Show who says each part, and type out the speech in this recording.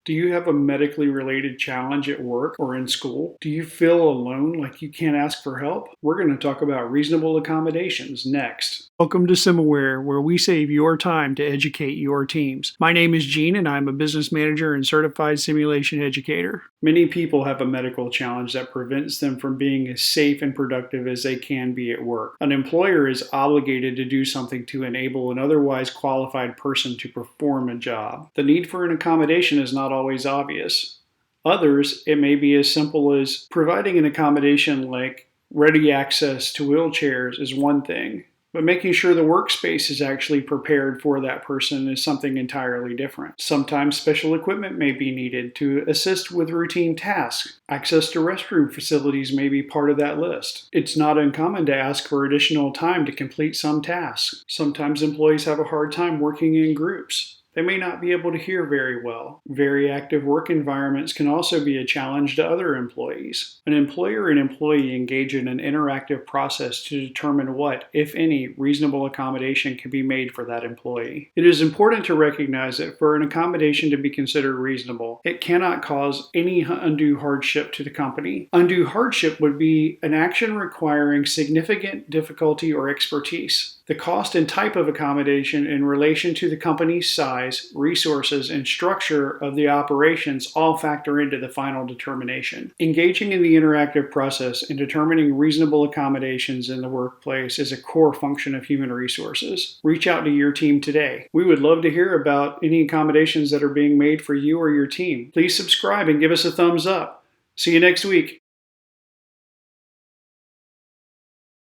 Speaker 1: Do you have a medically related challenge at work or in school? Do you feel alone, like you can't ask for help? We're going to talk about reasonable accommodations next. Welcome to Simaware, where we save your time to educate your teams. My name is Gene, and I'm a business manager and certified simulation educator. Many people have a medical challenge that prevents them from being as safe and productive as they can be at work. An employer is obligated to do something to enable an otherwise qualified person to perform a job. The need for an accommodation is not always obvious. Others, it may be as simple as providing an accommodation like ready access to wheelchairs is one thing, but making sure the workspace is actually prepared for that person is something entirely different. Sometimes special equipment may be needed to assist with routine tasks. Access to restroom facilities may be part of that list. It's not uncommon to ask for additional time to complete some tasks. Sometimes employees have a hard time working in groups. They may not be able to hear very well. Very active work environments can also be a challenge to other employees. An employer and employee engage in an interactive process to determine what, if any, reasonable accommodation can be made for that employee. It is important to recognize that for an accommodation to be considered reasonable, it cannot cause any undue hardship to the company. Undue hardship would be an action requiring significant difficulty or expertise. The cost and type of accommodation in relation to the company's size, resources, and structure of the operations all factor into the final determination. Engaging in the interactive process in determining reasonable accommodations in the workplace is a core function of human resources. Reach out to your team today. We would love to hear about any accommodations that are being made for you or your team. Please subscribe and give us a thumbs up. See you next week.